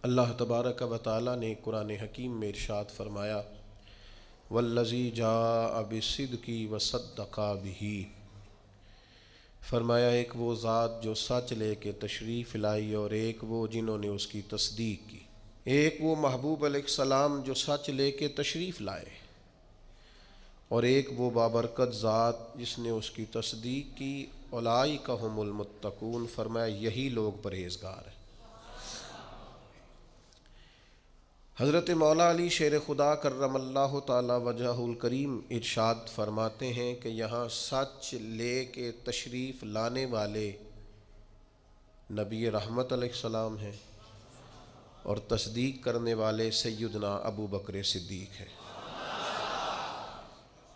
اللہ تبارک و تعالی نے قرآن حکیم میں ارشاد فرمایا والذی جاء بالصدق وصدق بہ، فرمایا ایک وہ ذات جو سچ لے کے تشریف لائی اور ایک وہ جنہوں نے اس کی تصدیق کی۔ ایک وہ محبوب علیہ السلام جو سچ لے کے تشریف لائے، اور ایک وہ بابرکت ذات جس نے اس کی تصدیق کی۔ اولئک ھم المتقون، فرمایا یہی لوگ پرہیزگار ہیں۔ حضرت مولا علی شیر خدا کرم اللہ تعالی وجہہ الکریم ارشاد فرماتے ہیں کہ یہاں سچ لے کے تشریف لانے والے نبی رحمت علیہ السلام ہیں، اور تصدیق کرنے والے سیدنا ابو بکر صدیق ہیں۔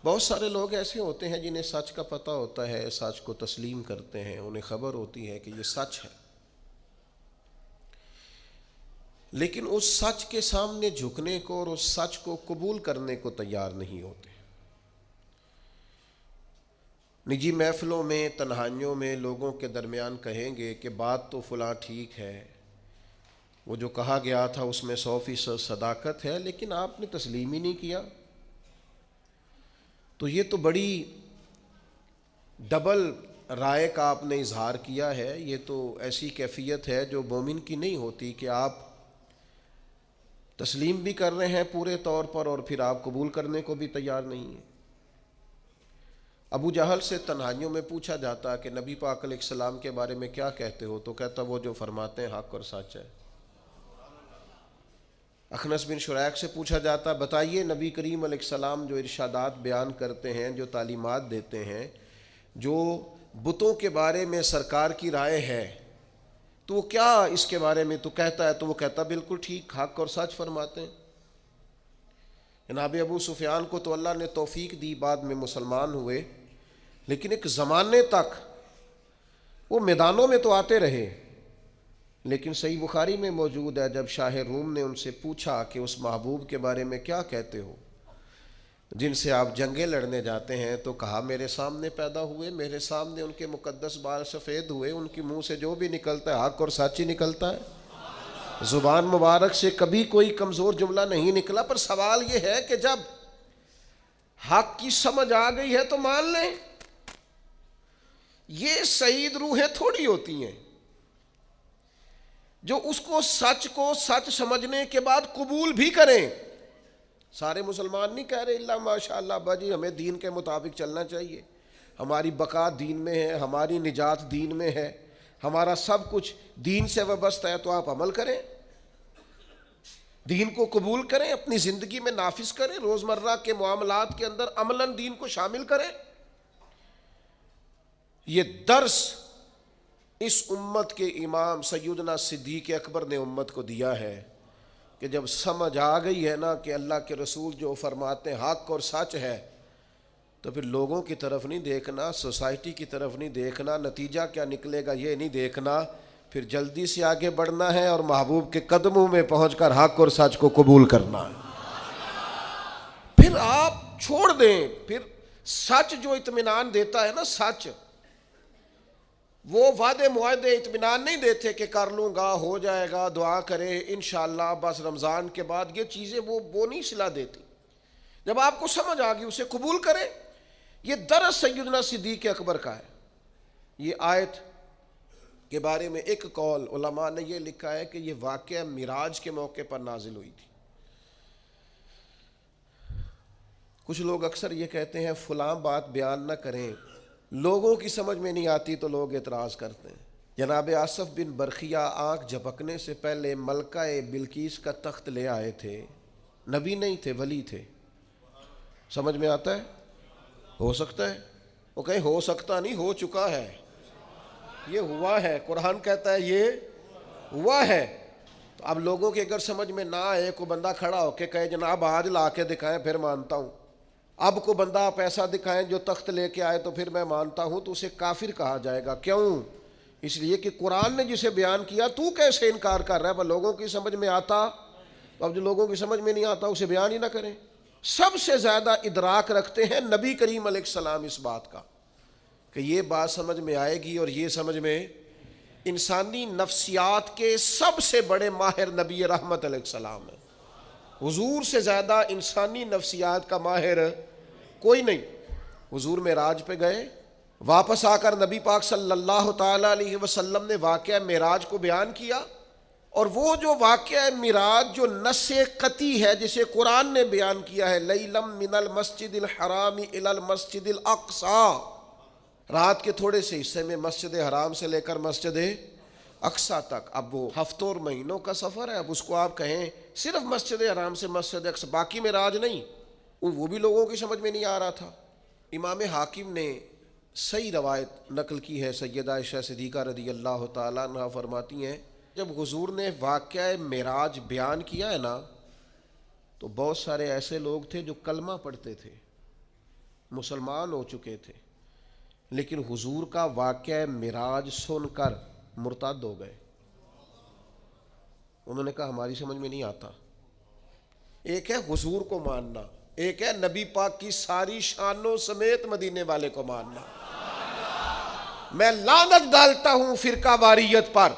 بہت سارے لوگ ایسے ہوتے ہیں جنہیں سچ کا پتہ ہوتا ہے، سچ کو تسلیم کرتے ہیں، انہیں خبر ہوتی ہے کہ یہ سچ ہے، لیکن اس سچ کے سامنے جھکنے کو اور اس سچ کو قبول کرنے کو تیار نہیں ہوتے۔ نجی محفلوں میں، تنہائیوں میں لوگوں کے درمیان کہیں گے کہ بات تو فلاں ٹھیک ہے، وہ جو کہا گیا تھا اس میں 100% صداقت ہے، لیکن آپ نے تسلیم ہی نہیں کیا، تو یہ تو بڑی ڈبل رائے کا آپ نے اظہار کیا ہے، یہ تو ایسی کیفیت ہے جو مومن کی نہیں ہوتی کہ آپ تسلیم بھی کر رہے ہیں پورے طور پر اور پھر آپ قبول کرنے کو بھی تیار نہیں ہیں۔ ابو جہل سے تنہائیوں میں پوچھا جاتا کہ نبی پاک علیہ السلام کے بارے میں کیا کہتے ہو، تو کہتا وہ جو فرماتے ہیں حق اور سچ ہے۔ اخنس بن شریق سے پوچھا جاتا بتائیے نبی کریم علیہ السلام جو ارشادات بیان کرتے ہیں، جو تعلیمات دیتے ہیں، جو بتوں کے بارے میں سرکار کی رائے ہے، تو وہ کیا اس کے بارے میں تو کہتا ہے، تو وہ کہتا بالکل ٹھیک، حق اور سچ فرماتے ہیں۔ جناب ابو سفیان کو تو اللہ نے توفیق دی، بعد میں مسلمان ہوئے، لیکن ایک زمانے تک وہ میدانوں میں تو آتے رہے، لیکن صحیح بخاری میں موجود ہے جب شاہ روم نے ان سے پوچھا کہ اس محبوب کے بارے میں کیا کہتے ہو جن سے آپ جنگیں لڑنے جاتے ہیں، تو کہا میرے سامنے پیدا ہوئے، میرے سامنے ان کے مقدس بال سفید ہوئے، ان کی منہ سے جو بھی نکلتا ہے حق اور سچ ہی نکلتا ہے، زبان مبارک سے کبھی کوئی کمزور جملہ نہیں نکلا۔ پر سوال یہ ہے کہ جب حق کی سمجھ آ گئی ہے تو مان لیں، یہ سعید روحیں تھوڑی ہوتی ہیں جو اس کو سچ سمجھنے کے بعد قبول بھی کریں۔ سارے مسلمان نہیں کہہ رہے اللہ ماشاء اللہ باجی ہمیں دین کے مطابق چلنا چاہیے، ہماری بقا دین میں ہے، ہماری نجات دین میں ہے، ہمارا سب کچھ دین سے وابستہ ہے، تو آپ عمل کریں، دین کو قبول کریں، اپنی زندگی میں نافذ کریں، روزمرہ کے معاملات کے اندر عملاً دین کو شامل کریں۔ یہ درس اس امت کے امام سیدنا صدیق اکبر نے امت کو دیا ہے کہ جب سمجھ آ گئی ہے نا کہ اللہ کے رسول جو فرماتے ہیں حق اور سچ ہے، تو پھر لوگوں کی طرف نہیں دیکھنا، سوسائٹی کی طرف نہیں دیکھنا، نتیجہ کیا نکلے گا یہ نہیں دیکھنا، پھر جلدی سے آگے بڑھنا ہے اور محبوب کے قدموں میں پہنچ کر حق اور سچ کو قبول کرنا ہے۔ پھر آپ چھوڑ دیں، پھر سچ جو اطمینان دیتا ہے نا، سچ وہ وعدے معاہدے اطمینان نہیں دیتے کہ کر لوں گا، ہو جائے گا، دعا کرے انشاءاللہ بس رمضان کے بعد، یہ چیزیں وہ نہیں صلاح دیتی۔ جب آپ کو سمجھ آ گئی اسے قبول کریں۔ یہ درس سیدنا صدیق اکبر کا ہے۔ یہ آیت کے بارے میں ایک قول علماء نے یہ لکھا ہے کہ یہ واقعہ معراج کے موقع پر نازل ہوئی تھی۔ کچھ لوگ اکثر یہ کہتے ہیں فلاں بات بیان نہ کریں، لوگوں کی سمجھ میں نہیں آتی تو لوگ اعتراض کرتے ہیں۔ جناب آصف بن برقیہ آنکھ جھپکنے سے پہلے ملکہ بلقیس کا تخت لے آئے تھے، نبی نہیں تھے، ولی تھے۔ سمجھ میں آتا ہے؟ ہو سکتا ہے، وہ کہیں ہو سکتا نہیں، ہو چکا ہے، یہ ہوا ہے، قرآن کہتا ہے یہ ہوا ہے۔ تو اب لوگوں کے اگر سمجھ میں نہ آئے، کوئی بندہ کھڑا ہو کے کہے جناب آج لا کے دکھائیں پھر مانتا ہوں، اب کو بندہ آپ ایسا دکھائیں جو تخت لے کے آئے تو پھر میں مانتا ہوں، تو اسے کافر کہا جائے گا۔ کیوں؟ اس لیے کہ قرآن نے جسے بیان کیا تو کیسے انکار کر رہا ہے؟ پر لوگوں کی سمجھ میں آتا، اب جو لوگوں کی سمجھ میں نہیں آتا اسے بیان ہی نہ کریں۔ سب سے زیادہ ادراک رکھتے ہیں نبی کریم علیہ السلام اس بات کا کہ یہ بات سمجھ میں آئے گی اور یہ سمجھ میں انسانی نفسیات کے سب سے بڑے ماہر نبی رحمت علیہ السلام ہیں. حضور سے زیادہ انسانی نفسیات کا ماہر کوئی نہیں. حضور معراج پہ گئے, واپس آ کر نبی پاک صلی اللہ تعالیٰ علیہ وسلم نے واقعہ معراج کو بیان کیا, اور وہ جو واقعہ معراج جو نص قطعی ہے جسے قرآن نے بیان کیا ہے, لیلم من المسجد الحرام الی المسجد الاقصی, رات کے تھوڑے سے حصے میں مسجد حرام سے لے کر مسجد اقصی تک. اب وہ ہفتوں اور مہینوں کا سفر ہے, اب اس کو آپ کہیں صرف مسجد حرام سے مسجد اقصی, باقی معراج نہیں, وہ بھی لوگوں کی سمجھ میں نہیں آ رہا تھا. امام حاکم نے صحیح روایت نقل کی ہے, سیدہ عائشہ صدیقہ رضی اللہ تعالیٰ عنہا فرماتی ہیں جب حضور نے واقعہ معراج بیان کیا ہے نا, تو بہت سارے ایسے لوگ تھے جو کلمہ پڑھتے تھے, مسلمان ہو چکے تھے, لیکن حضور کا واقعہ معراج سن کر مرتد ہو گئے. انہوں نے کہا ہماری سمجھ میں نہیں آتا. ایک ہے حضور کو ماننا, ایک ہے نبی پاک کی ساری شانوں سمیت مدینے والے کو ماننا. میں لعنت ڈالتا ہوں فرقہ واریت پر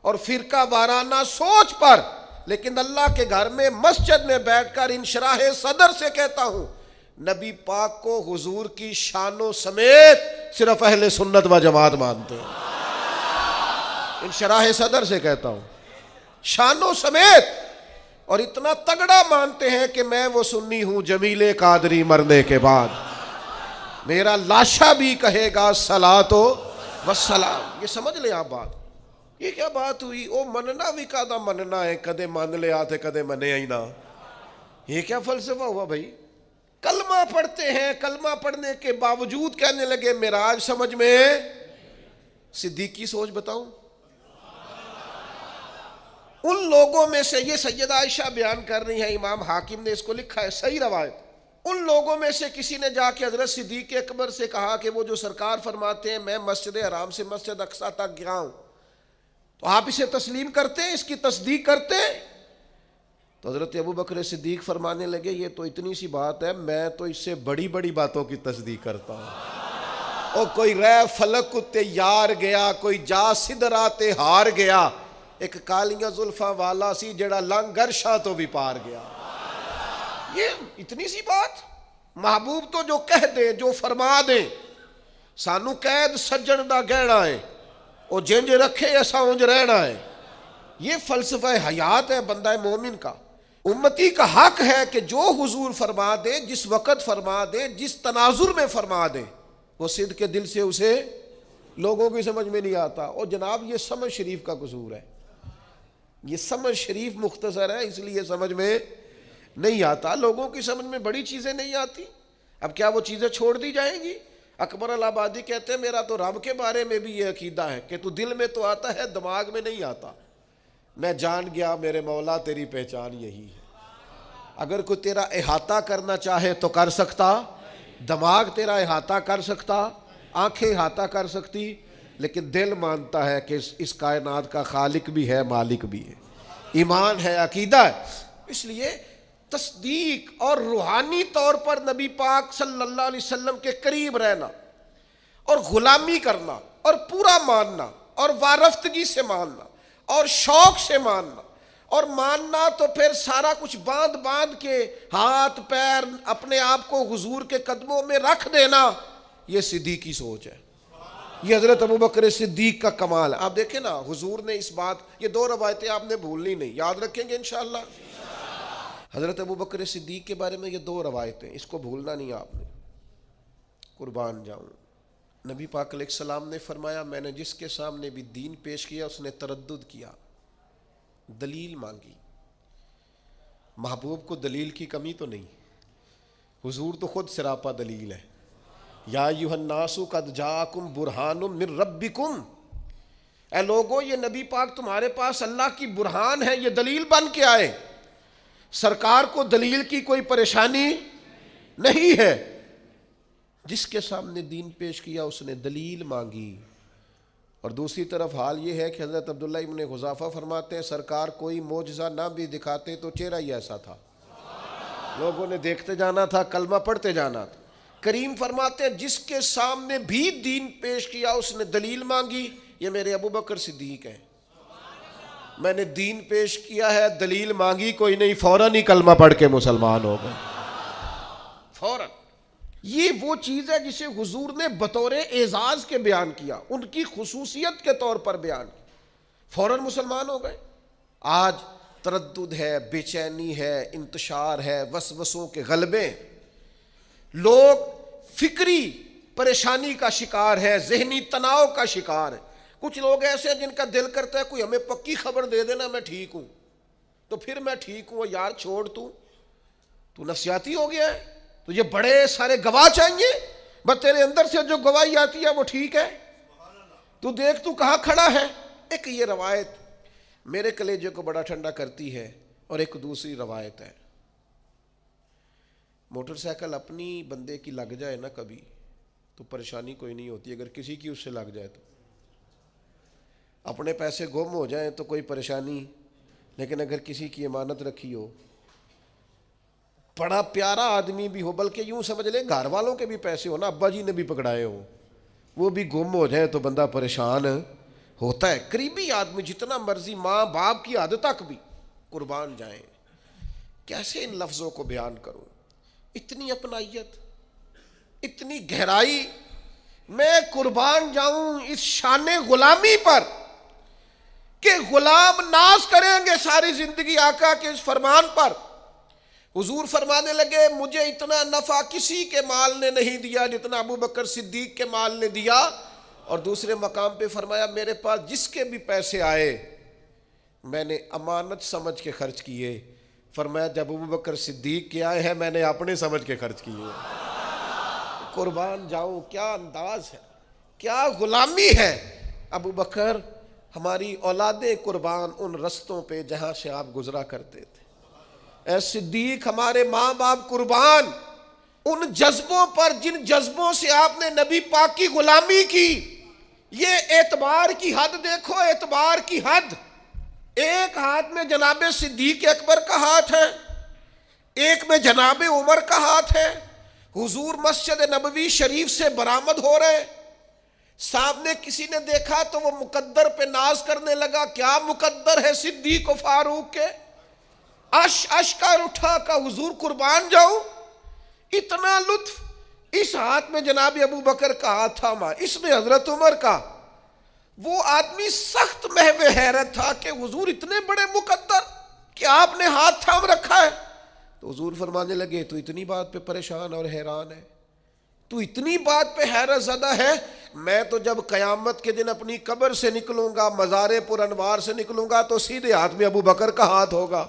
اور فرقہ وارانہ سوچ پر, لیکن اللہ کے گھر میں مسجد میں بیٹھ کر انشراح صدر سے کہتا ہوں نبی پاک کو حضور کی شانوں سمیت صرف اہل سنت و جماعت مانتے ہیں. انشراح صدر سے کہتا ہوں شانوں سمیت, اور اتنا تگڑا مانتے ہیں کہ میں وہ سنی ہوں جمیل قادری مرنے کے بعد میرا لاشا بھی کہے گا صلاۃ و سلام. یہ سمجھ لیں آپ بات, یہ کیا بات ہوئی؟ او مننا بھی کادا مننا ہے, کدے مان لے آتے کدے منے ہی نہ. یہ کیا فلسفہ ہوا بھائی؟ کلمہ پڑھتے ہیں, کلمہ پڑھنے کے باوجود کہنے لگے معراج سمجھ میں. صدیق کی سوچ بتاؤں, ان لوگوں میں سے, یہ سیدہ عائشہ بیان کر رہی ہیں, امام حاکم نے اس کو لکھا ہے صحیح روایت, ان لوگوں میں سے کسی نے جا کے حضرت صدیق اکبر سے کہا کہ وہ جو سرکار فرماتے ہیں میں مسجد حرام سے مسجد اقصی تک گیا ہوں, تو آپ اسے تسلیم کرتے ہیں, اس کی تصدیق کرتے ہیں؟ تو حضرت ابوبکر صدیق فرمانے لگے یہ تو اتنی سی بات ہے, میں تو اس سے بڑی بڑی باتوں کی تصدیق کرتا ہوں. اور کوئی رہ فلک تے یار گیا, کوئی جا سدرات ہار گیا, ایک کالیاں زلفاں والا سی جڑا لنگر شاہ تو بھی پار گیا. یہ اتنی سی بات؟ محبوب تو جو کہہ دے, جو فرما دے, سانو قید سجن دا گہنا ہے, او جنج رکھے ایسا اونج رہنا ہے. یہ فلسفہ حیات ہے بندہ مومن کا. امتی کا حق ہے کہ جو حضور فرما دے, جس وقت فرما دے, جس تناظر میں فرما دے, وہ صدق کے دل سے اسے لوگوں کی سمجھ میں نہیں آتا. اور جناب یہ سمجھ شریف کا قصور ہے, یہ سمجھ شریف مختصر ہے اس لیے سمجھ میں نہیں آتا. لوگوں کی سمجھ میں بڑی چیزیں نہیں آتی. اب کیا وہ چیزیں چھوڑ دی جائیں گی؟ اکبر الآبادی کہتے ہیں میرا تو رب کے بارے میں بھی یہ عقیدہ ہے کہ تو دل میں تو آتا ہے دماغ میں نہیں آتا. میں جان گیا میرے مولا تیری پہچان یہی ہے. اگر کوئی تیرا احاطہ کرنا چاہے تو کر سکتا, دماغ تیرا احاطہ کر سکتا, آنکھیں احاطہ کر سکتی, لیکن دل مانتا ہے کہ اس کائنات کا خالق بھی ہے, مالک بھی ہے. ایمان ہے, عقیدہ ہے. اس لیے تصدیق اور روحانی طور پر نبی پاک صلی اللہ علیہ وسلم کے قریب رہنا اور غلامی کرنا اور پورا ماننا اور وارفتگی سے ماننا اور شوق سے ماننا, اور ماننا تو پھر سارا کچھ باندھ باندھ کے ہاتھ پیر اپنے آپ کو حضور کے قدموں میں رکھ دینا, یہ صدیقی سوچ ہے. یہ حضرت ابوبکر صدیق کا کمال ہے. آپ دیکھیں نا حضور نے اس بات, یہ دو روایتیں آپ نے بھولنی نہیں, یاد رکھیں گے انشاءاللہ. حضرت ابوبکر صدیق کے بارے میں یہ دو روایتیں, اس کو بھولنا نہیں آپ نے. قربان جاؤں, نبی پاک علیہ السلام نے فرمایا میں نے جس کے سامنے بھی دین پیش کیا اس نے تردد کیا, دلیل مانگی. محبوب کو دلیل کی کمی تو نہیں, حضور تو خود سراپا دلیل ہے. یا ایھا الناس قد جاءکم برہان من ربکم, اے لوگوں یہ نبی پاک تمہارے پاس اللہ کی برہان ہے, یہ دلیل بن کے آئے. سرکار کو دلیل کی کوئی پریشانی نہیں ہے. جس کے سامنے دین پیش کیا اس نے دلیل مانگی. اور دوسری طرف حال یہ ہے کہ حضرت عبداللہ ابن حذافہ فرماتے ہیں سرکار کوئی معجزہ نہ بھی دکھاتے تو چہرہ ہی ایسا تھا, لوگوں نے دیکھتے جانا تھا, کلمہ پڑھتے جانا تھا. کریم فرماتے ہیں جس کے سامنے بھی دین پیش کیا اس نے دلیل مانگی, یہ میرے ابو بکر صدیق ہیں، میں نے دین پیش کیا ہے، دلیل مانگی کوئی نہیں، فوراً ہی کلمہ پڑھ کے مسلمان ہو گئے، فوراً۔ یہ وہ چیز ہے جسے حضور نے بطور اعزاز کے بیان کیا، ان کی خصوصیت کے طور پر بیان کیا، فوراً مسلمان ہو گئے۔ آج تردد ہے، بے چینی ہے، انتشار ہے، وسوسوں کے غلبے، لوگ فکری پریشانی کا شکار ہے، ذہنی تناؤ کا شکار ہے۔ کچھ لوگ ایسے ہیں جن کا دل کرتا ہے کوئی ہمیں پکی خبر دے دینا میں ٹھیک ہوں، تو پھر میں ٹھیک ہوں، یار چھوڑ تو نفسیاتی ہو گیا ہے، تو یہ بڑے سارے گواہ چاہیے، بس تیرے اندر سے جو گواہی آتی ہے وہ ٹھیک ہے، تو دیکھ تو کہاں کھڑا ہے۔ ایک یہ روایت میرے کلیجے کو بڑا ٹھنڈا کرتی ہے، اور ایک دوسری روایت ہے، موٹر سائیکل اپنی بندے کی لگ جائے نا کبھی تو پریشانی کوئی نہیں ہوتی، اگر کسی کی اس سے لگ جائے تو اپنے پیسے گم ہو جائیں تو کوئی پریشانی، لیکن اگر کسی کی امانت رکھی ہو، بڑا پیارا آدمی بھی ہو، بلکہ یوں سمجھ لیں گھر والوں کے بھی پیسے ہو نا، ابا جی نے بھی پکڑائے ہو، وہ بھی گم ہو جائے تو بندہ پریشان ہوتا ہے۔ قریبی آدمی جتنا مرضی ماں باپ کی حد تک بھی قربان جائیں۔ کیسے ان لفظوں کو بیان کروں، اتنی اپنائیت، اتنی گہرائی، میں قربان جاؤں اس شان غلامی پر کہ غلام ناز کریں گے ساری زندگی آقا کے اس فرمان پر۔ حضور فرمانے لگے مجھے اتنا نفع کسی کے مال نے نہیں دیا جتنا ابو بکر صدیق کے مال نے دیا، اور دوسرے مقام پہ فرمایا میرے پاس جس کے بھی پیسے آئے میں نے امانت سمجھ کے خرچ کیے، فرمایا جب ابو بکر صدیق کے آئے ہیں میں نے اپنے سمجھ کے خرچ کیے۔ قربان جاؤں، کیا انداز ہے، کیا غلامی ہے۔ ابو بکر ہماری اولادیں قربان ان رستوں پہ جہاں سے آپ گزرا کرتے تھے، اے صدیق ہمارے ماں باپ قربان ان جذبوں پر جن جذبوں سے آپ نے نبی پاک کی غلامی کی۔ یہ اعتبار کی حد دیکھو، اعتبار کی حد، ایک ہاتھ میں جناب صدیق اکبر کا ہاتھ ہے، ایک میں جناب عمر کا ہاتھ ہے۔ حضور مسجد نبوی شریف سے برآمد ہو رہے، سامنے کسی نے دیکھا تو وہ مقدر پہ ناز کرنے لگا، کیا مقدر ہے صدیق و فاروق کے، اش کر اٹھا کا حضور قربان جاؤں، اتنا لطف۔ اس ہاتھ میں جناب ابو بکر کا ہاتھ تھاما، اس میں حضرت عمر کا۔ وہ آدمی سخت محو حیرت تھا کہ حضور اتنے بڑے مقدر کہ آپ نے ہاتھ تھام رکھا ہے۔ تو حضور فرمانے لگے تو اتنی بات پہ پریشان اور حیران ہے، تو اتنی بات پہ حیرت زدہ ہے، میں تو جب قیامت کے دن اپنی قبر سے نکلوں گا، مزار پر انوار سے نکلوں گا تو سیدھے ہاتھ میں ابو بکر کا ہاتھ ہوگا،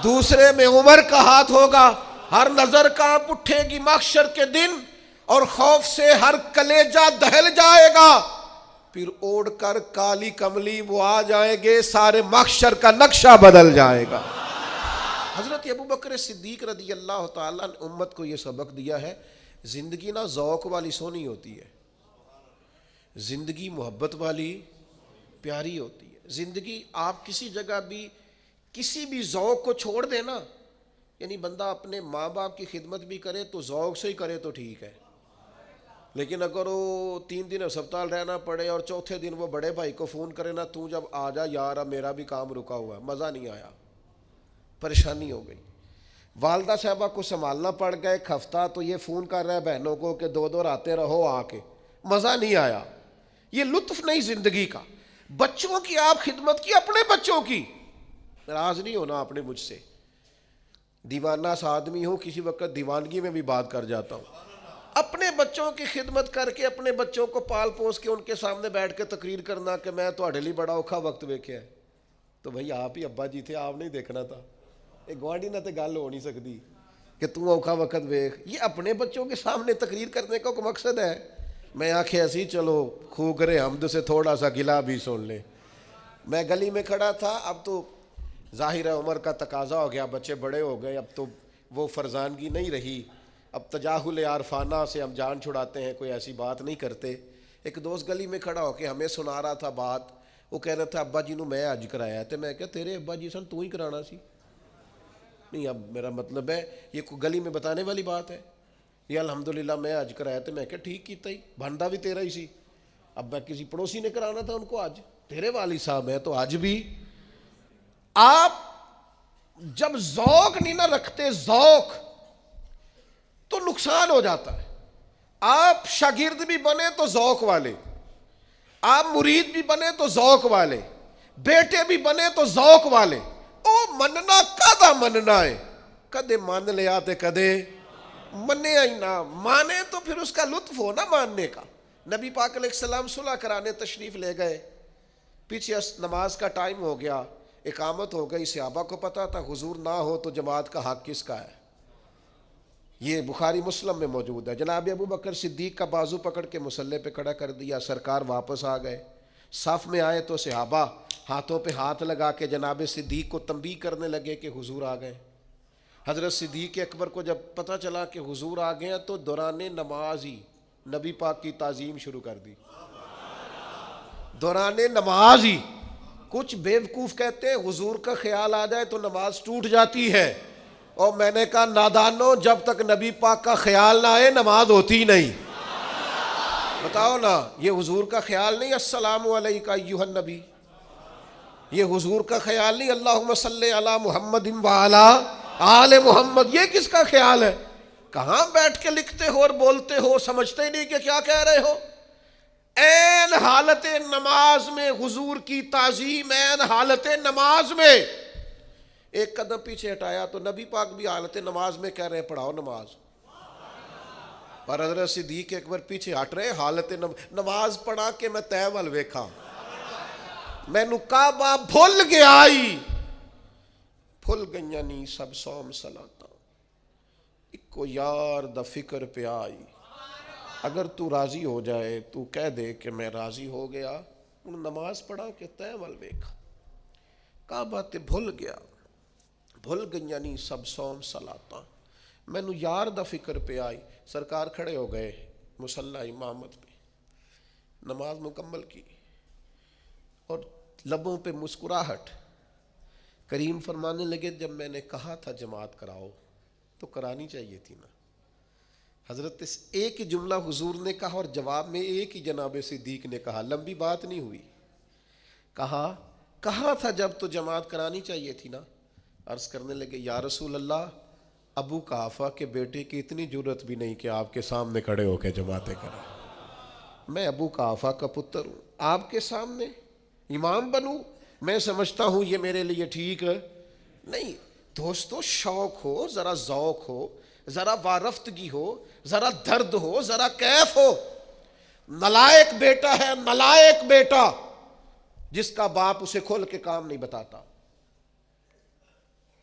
دوسرے میں عمر کا ہاتھ ہوگا، ہر نظر کانپ اٹھے گی محشر کے دن، اور خوف سے ہر کلیجہ دہل جائے گا، پھر اوڑھ کر کالی کملی وہ آ جائیں گے، سارے محشر کا نقشہ بدل جائے گا۔ حضرت ابو بکر صدیق رضی اللہ تعالیٰ نے امت کو یہ سبق دیا ہے، زندگی نا ذوق والی سونی ہوتی ہے، زندگی محبت والی پیاری ہوتی ہے۔ زندگی آپ کسی جگہ بھی کسی بھی ذوق کو چھوڑ دینا، یعنی بندہ اپنے ماں باپ کی خدمت بھی کرے تو ذوق سے ہی کرے تو ٹھیک ہے، لیکن اگر وہ 3 دن ہسپتال رہنا پڑے اور چوتھے دن وہ بڑے بھائی کو فون کرے نا تو جب آ جا یار اب میرا بھی کام رکا ہوا ہے، مزہ نہیں آیا، پریشانی ہو گئی۔ والدہ صاحبہ کو سنبھالنا پڑ گیا ایک ہفتہ تو یہ فون کر رہا ہے بہنوں کو کہ 2 آتے رہو آ کے، مزہ نہیں آیا، یہ لطف نہیں زندگی کا۔ بچوں کی آپ خدمت کی، اپنے بچوں کی، ناراض نہیں ہونا آپ نے مجھ سے، دیوانہ سا آدمی ہوں، کسی وقت دیوانگی میں بھی بات کر جاتا ہوں، اپنے بچوں کی خدمت کر کے اپنے بچوں کو پال پوس کے ان کے سامنے بیٹھ کے تقریر کرنا کہ میں تو لیے بڑا اوکھا وقت ویکھیا ہے، تو بھائی آپ ہی ابا جی تھے، آپ نہیں دیکھنا تھا، ایک گوانڈی نہ تے گل ہو نہیں سکتی کہ تو اوکھا وقت ویکھ۔ یہ اپنے بچوں کے سامنے تقریر کرنے کا کوئی مقصد ہے؟ میں آنکھیں ایسی چلو خوگرے حمد سے تھوڑا سا گلا بھی سن لے۔ میں گلی میں کھڑا تھا، اب تو ظاہر ہے عمر کا تقاضا ہو گیا، بچے بڑے ہو گئے، اب تو وہ فرزانگی نہیں رہی، اب تجاہل عارفانہ سے ہم جان چھڑاتے ہیں، کوئی ایسی بات نہیں کرتے۔ ایک دوست گلی میں کھڑا ہو کے ہمیں سنا رہا تھا بات، وہ کہہ رہا تھا ابا جی نو میں حج کرایا ہے، تو میں کہا تیرے ابا جی سن تو ہی کرانا سی، نہیں اب میرا مطلب ہے یہ کوئی گلی میں بتانے والی بات ہے، یہ الحمدللہ میں حج کرایا، تو میں کہا ٹھیک کیتا ہی، بندا بھی تیرا ہی سی، اب میں کسی پڑوسی نے کرانا تھا ان کو، آج تیرے والد صاحب ہیں تو آج بھی آپ جب ذوق نہیں نہ رکھتے، ذوق، تو نقصان ہو جاتا ہے۔ آپ شاگرد بھی بنے تو ذوق والے، آپ مرید بھی بنے تو ذوق والے، بیٹے بھی بنے تو ذوق والے۔ او مننا کدا مننا ہے، کدے مان لیا تے کدے منے ہی نہ مانے، تو پھر اس کا لطف ہو نا ماننے کا۔ نبی پاک علیہ السلام صلح کرانے تشریف لے گئے، پیچھے نماز کا ٹائم ہو گیا، اقامت ہو گئی، صحابہ کو پتا تھا حضور نہ ہو تو جماعت کا حق کس کا ہے، یہ بخاری مسلم میں موجود ہے۔ جناب ابو بکر صدیق کا بازو پکڑ کے مصلی پہ کھڑا کر دیا، سرکار واپس آ گئے، صف میں آئے تو صحابہ ہاتھوں پہ ہاتھ لگا کے جناب صدیق کو تنبیہ کرنے لگے کہ حضور آ گئے۔ حضرت صدیق اکبر کو جب پتہ چلا کہ حضور آ گئے تو دوران نماز ہی نبی پاک کی تعظیم شروع کر دی، دوران نماز ہی۔ کچھ بیوقوف کہتے ہیں حضور کا خیال آ جائے تو نماز ٹوٹ جاتی ہے، اور میں نے کہا نادانو، جب تک نبی پاک کا خیال نہ آئے نماز ہوتی نہیں۔ بتاؤ نا، یہ حضور کا خیال نہیں السلام علیکہ ایھا النبی، یہ حضور کا خیال نہیں اللہم صلی علی محمد وعلی آل محمد، یہ کس کا خیال ہے؟ کہاں بیٹھ کے لکھتے ہو اور بولتے ہو، سمجھتے ہی نہیں کہ کیا کہہ رہے ہو۔ عین حالت نماز میں حضور کی تعظیم، عین حالت نماز میں ایک قدم پیچھے ہٹایا تو نبی پاک بھی حالت نماز میں کہہ رہے ہیں پڑھاؤ نماز، پر حضرت صدیق اکبر پیچھے ہٹ رہے، حالت نماز پڑھا کے میں تے ول ویکھاں، مینوں کعبہ بھول گیائی، بھول گئیاں نی سب سوم صلاتاں، اکو یار دا فکر پہ آئی۔ اگر تو راضی ہو جائے تو کہہ دے کہ میں راضی ہو گیا، ان نماز پڑھا کے تے ول ویکھا، کعبہ تے بھول گیا، بھول گئیاں نی سب سوم صلاتاں، مینوں یار دا فکر پہ آئی۔ سرکار کھڑے ہو گئے مصلی امامت پہ، نماز مکمل کی، اور لبوں پہ مسکراہٹ۔ کریم فرمانے لگے جب میں نے کہا تھا جماعت کراؤ تو کرانی چاہیے تھی نا۔ حضرت ایک ہی جملہ حضور نے کہا اور جواب میں ایک ہی جناب صدیق نے کہا، لمبی بات نہیں ہوئی، کہا تھا جب تو جماعت کرانی چاہیے تھی نا۔ عرض کرنے لگے یا رسول اللہ، ابو قحافہ کے بیٹے کی اتنی جرت بھی نہیں کہ آپ کے سامنے کھڑے ہو کے جماعتیں کریں، میں ابو قحافہ کا پتر ہوں، آپ کے سامنے امام بنوں؟ میں سمجھتا ہوں یہ میرے لیے ٹھیک نہیں۔ دوستو، شوق ہو، ذرا ذوق ہو، ذرا وارفتگی ہو، ذرا درد ہو، ذرا کیف ہو۔ نلائق بیٹا ہے، نلائق بیٹا جس کا باپ اسے کھول کے کام نہیں بتاتا،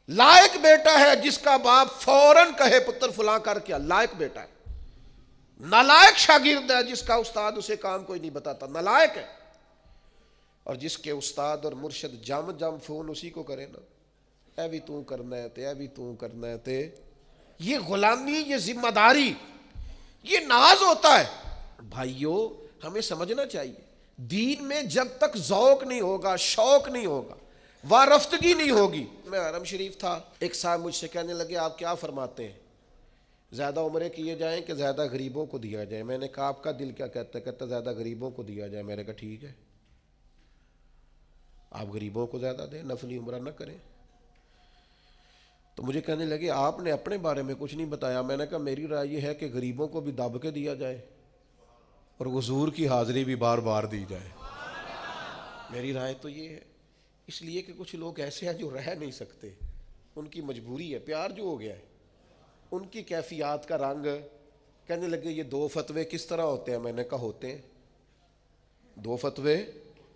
لائق بیٹا ہے جس کا باپ فوراً کہے پتر فلاں کر کیا، لائق بیٹا ہے۔ نالائق شاگرد ہے جس کا استاد اسے کام کوئی نہیں بتاتا، نالائق ہے۔ اور جس کے استاد اور مرشد جم فون اسی کو کرے نا، اے بھی تو کرنا ہے تے، اے بھی تو کرنا ہے تے، یہ غلامی، یہ ذمہ داری، یہ ناز ہوتا ہے۔ بھائیو، ہمیں سمجھنا چاہیے دین میں جب تک ذوق نہیں ہوگا، شوق نہیں ہوگا، وارفتگی نہیں ہوگی۔ میں حرم شریف تھا، ایک صاحب مجھ سے کہنے لگے آپ کیا فرماتے ہیں، زیادہ عمرے کیے جائیں کہ زیادہ غریبوں کو دیا جائے؟ میں نے کہا آپ کا دل کیا کہتا ہے؟ کہتا زیادہ غریبوں کو دیا جائے۔ میں نے کہا ٹھیک ہے، آپ غریبوں کو زیادہ دیں، نفلی عمرہ نہ کریں۔ تو مجھے کہنے لگے آپ نے اپنے بارے میں کچھ نہیں بتایا۔ میں نے کہا میری رائے یہ ہے کہ غریبوں کو بھی دب کے دیا جائے اور حضور کی حاضری بھی بار بار دی جائے۔ میری رائے تو یہ ہے، اس لیے کہ کچھ لوگ ایسے ہیں جو رہ نہیں سکتے، ان کی مجبوری ہے، پیار جو ہو گیا ہے، ان کی کیفیات کا رنگ۔ کہنے لگے یہ دو فتوے کس طرح ہوتے ہیں؟ میں نے کہا ہوتے ہیں، دو فتوے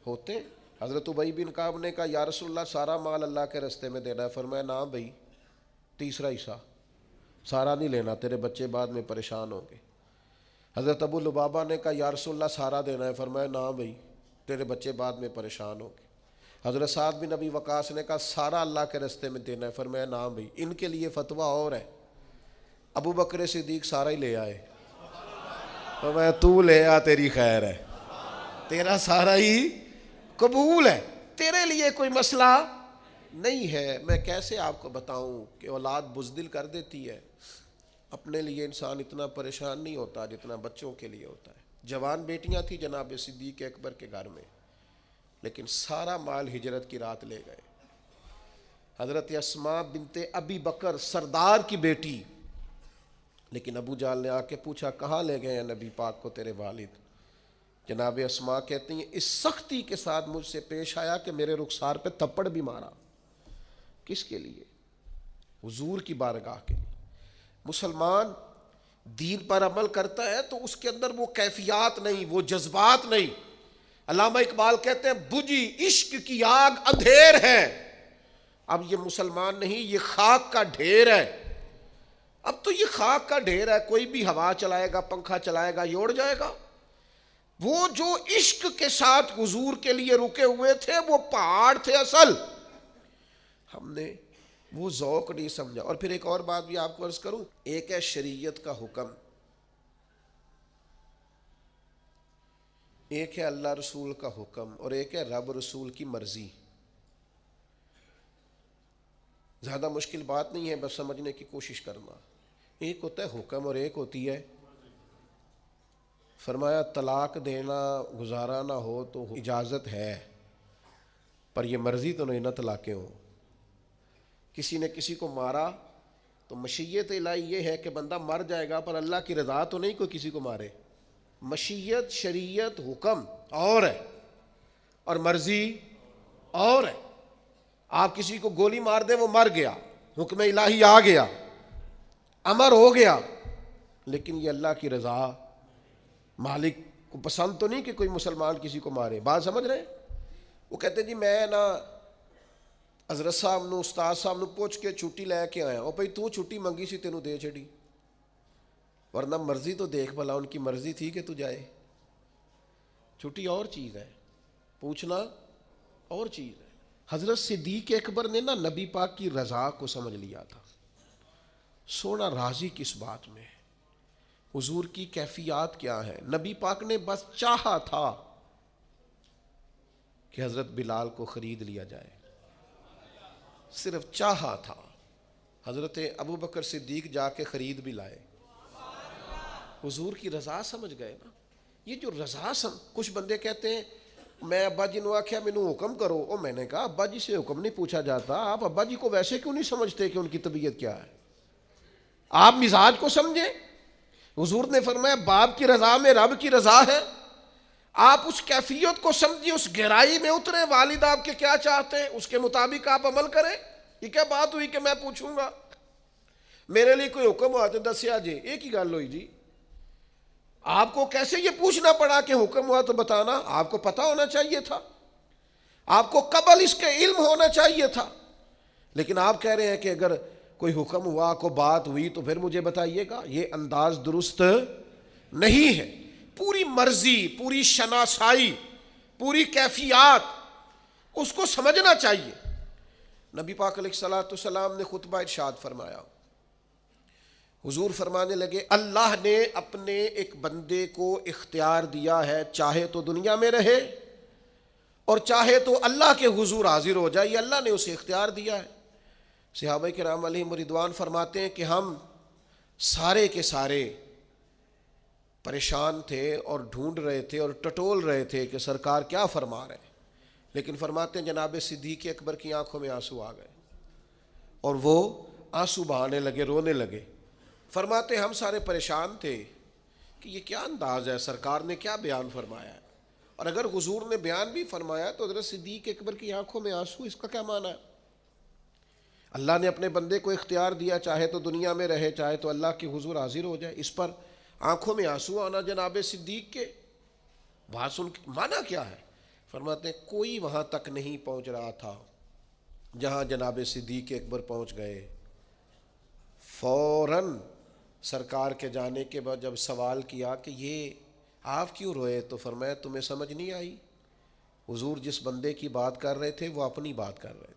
ہوتے ہیں۔ حضرت ابی بن کعب نے کہا یا رسول اللہ سارا مال اللہ کے رستے میں دینا ہے؟ فرمایا نہ بھائی، تیسرا حصہ، سارا نہیں لینا، تیرے بچے بعد میں پریشان ہوں گے۔ حضرت ابو لبابہ نے کہا یا رسول اللہ سارا دینا ہے؟ فرمایا نہ بھائی، تیرے بچے بعد میں پریشان ہوں گے۔ حضرت سعد بن ابی وقاص نے کہا سارا اللہ کے رستے میں دینا ہے؟ فرمایا نہ بھائی، ان کے لیے فتویٰ اور ہے۔ ابو بکر صدیق سارا ہی لے آئے، فرمایا تو لے آ، تیری خیر ہے، تیرا سارا ہی قبول ہے، تیرے لیے کوئی مسئلہ نہیں ہے۔ میں کیسے آپ کو بتاؤں کہ اولاد بزدل کر دیتی ہے، اپنے لیے انسان اتنا پریشان نہیں ہوتا جتنا بچوں کے لیے ہوتا ہے۔ جوان بیٹیاں تھیں جناب صدیق اکبر کے گھر میں، لیکن سارا مال ہجرت کی رات لے گئے۔ حضرت اسماء بنت ابی بکر سردار کی بیٹی، لیکن ابو جہل نے آ کے پوچھا کہاں لے گئے ہیں نبی پاک کو تیرے والد؟ جناب اسماء کہتی ہیں اس سختی کے ساتھ مجھ سے پیش آیا کہ میرے رخسار پہ تھپڑ بھی مارا۔ کس کے لیے؟ حضور کی بارگاہ کے لیے۔ مسلمان دین پر عمل کرتا ہے تو اس کے اندر وہ کیفیات نہیں، وہ جذبات نہیں۔ علامہ اقبال کہتے ہیں بجھی عشق کی آگ اندھیر ہے، اب یہ مسلمان نہیں، یہ خاک کا ڈھیر ہے۔ اب تو یہ خاک کا ڈھیر ہے، کوئی بھی ہوا چلائے گا، پنکھا چلائے گا، یہ اڑ جائے گا۔ وہ جو عشق کے ساتھ حضور کے لیے رکے ہوئے تھے وہ پہاڑ تھے اصل۔ ہم نے وہ ذوق نہیں سمجھا۔ اور پھر ایک اور بات بھی آپ کو عرض کروں، ایک ہے شریعت کا حکم، ایک ہے اللہ رسول کا حکم، اور ایک ہے رب رسول کی مرضی۔ زیادہ مشکل بات نہیں ہے، بس سمجھنے کی کوشش کرنا۔ ایک ہوتا ہے حکم اور ایک ہوتی ہے، فرمایا طلاق دینا گزارا نہ ہو تو اجازت ہے، پر یہ مرضی تو نہیں نہ طلاقیں ہوں۔ کسی نے کسی کو مارا تو مشیت الہی یہ ہے کہ بندہ مر جائے گا، پر اللہ کی رضا تو نہیں کوئی کسی کو مارے۔ مشیت، شریعت، حکم اور ہے، اور مرضی اور ہے۔ آپ کسی کو گولی مار دیں وہ مر گیا، حکم الہی آ گیا، امر ہو گیا، لیکن یہ اللہ کی رضا، مالک کو پسند تو نہیں کہ کوئی مسلمان کسی کو مارے۔ بات سمجھ رہے ہیں؟ وہ کہتے جی میں نا حضرت صاحب نو استاد صاحب نو پوچھ کے چھٹی لے کے آیا، او بھائی تو چھٹی منگی سی تینوں دے چھڑی، ورنہ مرضی تو دیکھ بھلا، ان کی مرضی تھی کہ تو جائے۔ چھٹی اور چیز ہے، پوچھنا اور چیز ہے۔ حضرت صدیق اکبر نے نا نبی پاک کی رضا کو سمجھ لیا تھا۔ سونا راضی کس بات میں، حضور کی کیفیات کیا ہے۔ نبی پاک نے بس چاہا تھا کہ حضرت بلال کو خرید لیا جائے، صرف چاہا تھا۔ حضرت ابو بکر صدیق جا کے خرید بھی لائے، حضور کی رضا سمجھ گئے نا۔ یہ جو رضا کچھ بندے کہتے ہیں میں ابا جی نے آخیا مینوں حکم کرو، اور میں نے کہا ابا جی سے حکم نہیں پوچھا جاتا، آپ ابا جی کو ویسے کیوں نہیں سمجھتے کہ ان کی طبیعت کیا ہے؟ آپ مزاج کو سمجھیں۔ حضور نے فرمایا باپ کی رضا میں رب کی رضا ہے، آپ اس کیفیت کو سمجھیں، اس گہرائی میں اترے، والد آپ کے کیا چاہتے ہیں اس کے مطابق آپ عمل کریں۔ یہ کیا بات ہوئی کہ میں پوچھوں گا میرے لیے کوئی حکم ہوا تو دسیا جی، ایک ہی گل ہوئی جی۔ آپ کو کیسے یہ پوچھنا پڑا کہ حکم ہوا تو بتانا؟ آپ کو پتہ ہونا چاہیے تھا، آپ کو قبل اس کے علم ہونا چاہیے تھا، لیکن آپ کہہ رہے ہیں کہ اگر کوئی حکم ہوا، کوئی بات ہوئی تو پھر مجھے بتائیے گا۔ یہ انداز درست نہیں ہے۔ پوری مرضی، پوری شناسائی، پوری کیفیات اس کو سمجھنا چاہیے۔ نبی پاک علیہ الصلوۃ والسلام نے خطبہ ارشاد فرمایا، حضور فرمانے لگے اللہ نے اپنے ایک بندے کو اختیار دیا ہے، چاہے تو دنیا میں رہے اور چاہے تو اللہ کے حضور حاضر ہو جائے، یہ اللہ نے اسے اختیار دیا ہے۔ صحابہ کرام علیہم رضوان فرماتے ہیں کہ ہم سارے کے سارے پریشان تھے اور ڈھونڈ رہے تھے اور ٹٹول رہے تھے کہ سرکار کیا فرما رہے ہیں، لیکن فرماتے ہیں جناب صدیق اکبر کی آنکھوں میں آنسو آ گئے اور وہ آنسو بہانے لگے، رونے لگے۔ فرماتے ہیں ہم سارے پریشان تھے کہ یہ کیا انداز ہے، سرکار نے کیا بیان فرمایا ہے، اور اگر حضور نے بیان بھی فرمایا تو حضرت صدیق اکبر کی آنکھوں میں آنسو، اس کا کیا معنی ہے؟ اللہ نے اپنے بندے کو اختیار دیا، چاہے تو دنیا میں رہے چاہے تو اللہ کے حضور حاضر ہو جائے، اس پر آنکھوں میں آنسو آنا جناب صدیق کے، بات سن کے معنی کیا ہے؟ فرماتے ہیں کوئی وہاں تک نہیں پہنچ رہا تھا جہاں جناب صدیق اکبر پہنچ گئے۔ فوراً سرکار کے جانے کے بعد جب سوال کیا کہ یہ آپ کیوں روئے، تو فرمایا تمہیں سمجھ نہیں آئی، حضور جس بندے کی بات کر رہے تھے وہ اپنی بات کر رہے تھے،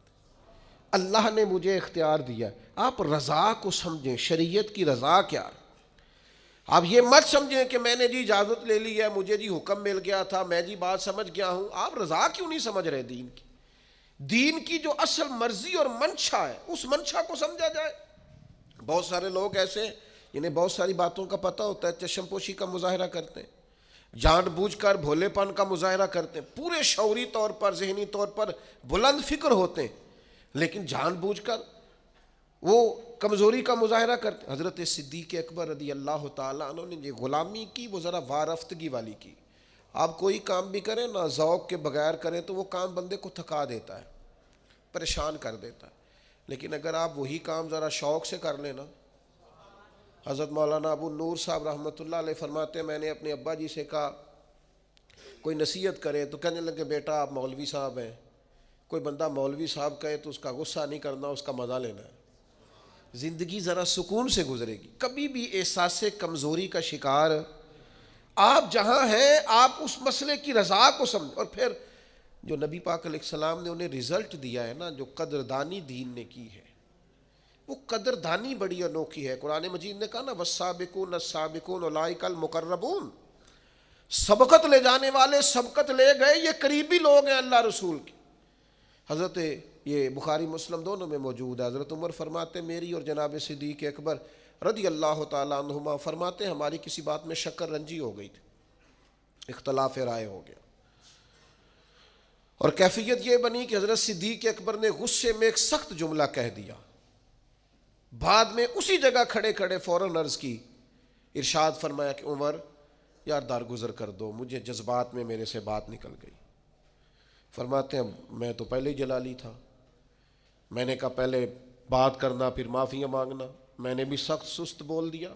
اللہ نے مجھے اختیار دیا۔ آپ رضا کو سمجھیں، شریعت کی رضا کیا ہے۔ آپ یہ مت سمجھیں کہ میں نے جی اجازت لے لی ہے، مجھے جی حکم مل گیا تھا، میں جی بات سمجھ گیا ہوں۔ آپ رضا کیوں نہیں سمجھ رہے دین کی؟ دین کی جو اصل مرضی اور منشا ہے اس منشا کو سمجھا جائے۔ بہت سارے لوگ ایسے جنہیں بہت ساری باتوں کا پتہ ہوتا ہے، چشم پوشی کا مظاہرہ کرتے ہیں، جان بوجھ کر بھولے پن کا مظاہرہ کرتے ہیں، پورے شعوری طور پر ذہنی طور پر بلند فکر ہوتے ہیں، لیکن جان بوجھ کر وہ کمزوری کا مظاہرہ کرتے ہیں۔ حضرت صدیق اکبر رضی اللہ تعالیٰ عنہ نے یہ غلامی کی، وہ ذرا وارفتگی والی کی۔ آپ کوئی کام بھی کریں نا ذوق کے بغیر کریں تو وہ کام بندے کو تھکا دیتا ہے، پریشان کر دیتا ہے، لیکن اگر آپ وہی کام ذرا شوق سے کر لیں نا۔ حضرت مولانا ابو نور صاحب رحمۃ اللہ علیہ فرماتے ہیں میں نے اپنے ابا جی سے کہا کوئی نصیحت کرے تو کہنے لگے بیٹا آپ مولوی صاحب ہیں، کوئی بندہ مولوی صاحب کہے تو اس کا غصہ نہیں کرنا، اس کا مزہ لینا ہے، زندگی ذرا سکون سے گزرے گی۔ کبھی بھی احساس کمزوری کا شکار آپ جہاں ہیں آپ اس مسئلے کی رضا کو سمجھ، اور پھر جو نبی پاک علیہ السلام نے انہیں رزلٹ دیا ہے نا، جو قدردانی دین نے کی ہے، وہ قدردانی بڑی انوکھی ہے۔ قرآن مجید نے کہا نا والسابقون السابقون اولئک المقربون، سبقت لے جانے والے سبقت لے گئے، یہ قریبی لوگ ہیں اللہ رسول کے۔ حضرت یہ بخاری مسلم دونوں میں موجود ہے، حضرت عمر فرماتے میری اور جناب صدیق اکبر رضی اللہ تعالیٰ عنہما فرماتے ہماری کسی بات میں شکر رنجی ہو گئی تھی، اختلاف رائے ہو گیا، اور کیفیت یہ بنی کہ حضرت صدیق اکبر نے غصے میں ایک سخت جملہ کہہ دیا، بعد میں اسی جگہ کھڑے کھڑے فوراً عرض کی، ارشاد فرمایا کہ عمر یار درگزر کر دو، مجھے جذبات میں میرے سے بات نکل گئی۔ فرماتے ہیں میں تو پہلے ہی جلالی تھا، میں نے کہا پہلے بات کرنا پھر معافیاں مانگنا، میں نے بھی سخت سست بول دیا،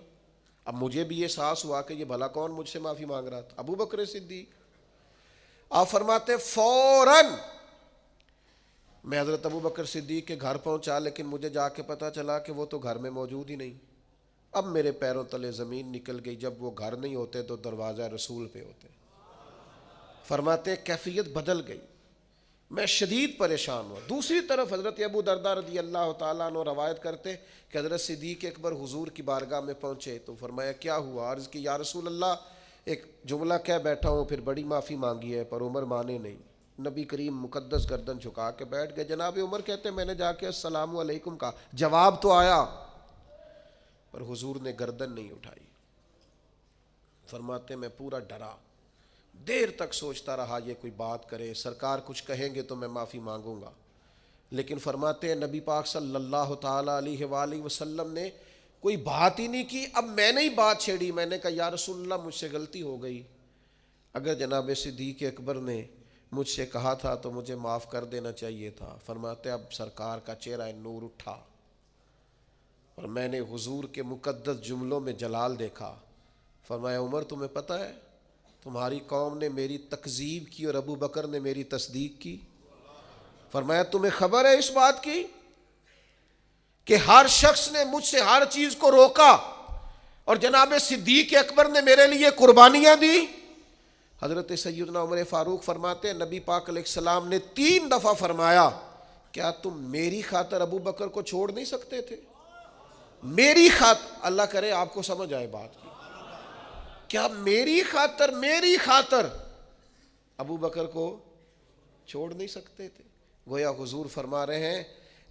اب مجھے بھی احساس ہوا کہ یہ بھلا کون مجھ سے معافی مانگ رہا تھا، ابو بکر صدیق۔ آپ فرماتے فوراً میں حضرت ابو بکر صدیق کے گھر پہنچا، لیکن مجھے جا کے پتہ چلا کہ وہ تو گھر میں موجود ہی نہیں۔ اب میرے پیروں تلے زمین نکل گئی، جب وہ گھر نہیں ہوتے تو دروازہ رسول پہ ہوتے۔ فرماتے کیفیت بدل گئی، میں شدید پریشان ہوا۔ دوسری طرف حضرت ابو درداء رضی اللہ تعالیٰ عنہ روایت کرتے کہ حضرت صدیق اکبر حضور کی بارگاہ میں پہنچے تو فرمایا کیا ہوا؟ عرض کی یا رسول اللہ ایک جملہ کہہ بیٹھا ہوں، پھر بڑی معافی مانگی ہے پر عمر مانے نہیں۔ نبی کریم مقدس گردن جھکا کے بیٹھ گئے۔ جناب عمر کہتے میں نے جا کے السلام علیکم کہا، جواب تو آیا پر حضور نے گردن نہیں اٹھائی۔ فرماتے میں پورا ڈرا، دیر تک سوچتا رہا یہ کوئی بات کرے، سرکار کچھ کہیں گے تو میں معافی مانگوں گا، لیکن فرماتے ہیں نبی پاک صلی اللہ تعالیٰ علیہ وآلہ وسلم نے کوئی بات ہی نہیں کی۔ اب میں نے ہی بات چھیڑی، میں نے کہا یا رسول اللہ مجھ سے غلطی ہو گئی، اگر جناب صدیق اکبر نے مجھ سے کہا تھا تو مجھے معاف کر دینا چاہیے تھا۔ فرماتے اب سرکار کا چہرہ نور اٹھا اور میں نے حضور کے مقدس جملوں میں جلال دیکھا۔ فرمایا عمر تمہیں پتہ ہے تمہاری قوم نے میری تکذیب کی اور ابو بکر نے میری تصدیق کی۔ فرمایا تمہیں خبر ہے اس بات کی کہ ہر شخص نے مجھ سے ہر چیز کو روکا اور جناب صدیق اکبر نے میرے لیے قربانیاں دی۔ حضرت سیدنا عمر فاروق فرماتے ہیں نبی پاک علیہ السلام نے 3 دفعہ فرمایا کیا تم میری خاطر ابو بکر کو چھوڑ نہیں سکتے تھے؟ میری خاطر، اللہ کرے آپ کو سمجھ آئے بات کی، کیا میری خاطر ابو بکر کو چھوڑ نہیں سکتے تھے؟ گویا حضور فرما رہے ہیں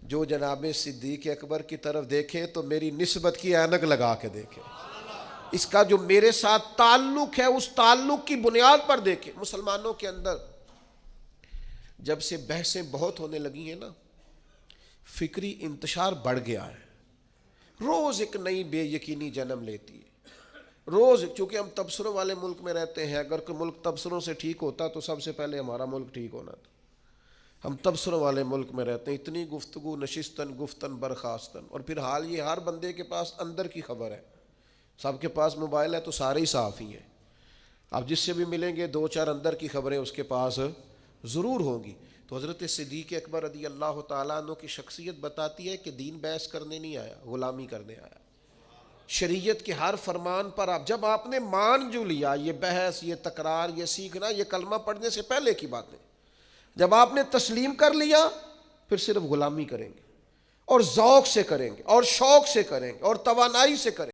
جو جناب صدیق اکبر کی طرف دیکھے تو میری نسبت کی اینک لگا کے دیکھے، اس کا جو میرے ساتھ تعلق ہے اس تعلق کی بنیاد پر دیکھے۔ مسلمانوں کے اندر جب سے بحثیں بہت ہونے لگی ہیں نا، فکری انتشار بڑھ گیا ہے، روز ایک نئی بے یقینی جنم لیتی ہے، روز، چونکہ ہم تبصروں والے ملک میں رہتے ہیں، اگر کوئی ملک تبصروں سے ٹھیک ہوتا تو سب سے پہلے ہمارا ملک ٹھیک ہونا تھا۔ ہم تبصروں والے ملک میں رہتے ہیں، اتنی گفتگو نشستن گفتن برخاستن، اور پھر حال یہ ہر بندے کے پاس اندر کی خبر ہے، سب کے پاس موبائل ہے تو سارے ہی صحافی ہیں، آپ جس سے بھی ملیں گے 2-4 اندر کی خبریں اس کے پاس ضرور ہوں گی۔ تو حضرت صدیق اکبر رضی اللہ تعالیٰ عنہ کی شخصیت بتاتی ہے کہ دین بحث کرنے نہیں آیا، غلامی کرنے آیا۔ شریعت کے ہر فرمان پر جب آپ نے مان جو لیا، یہ بحث، یہ تکرار، یہ سیکھنا، یہ کلمہ پڑھنے سے پہلے کی باتیں، جب آپ نے تسلیم کر لیا پھر صرف غلامی کریں گے، اور ذوق سے کریں گے، اور شوق سے کریں گے، اور توانائی سے کریں گے۔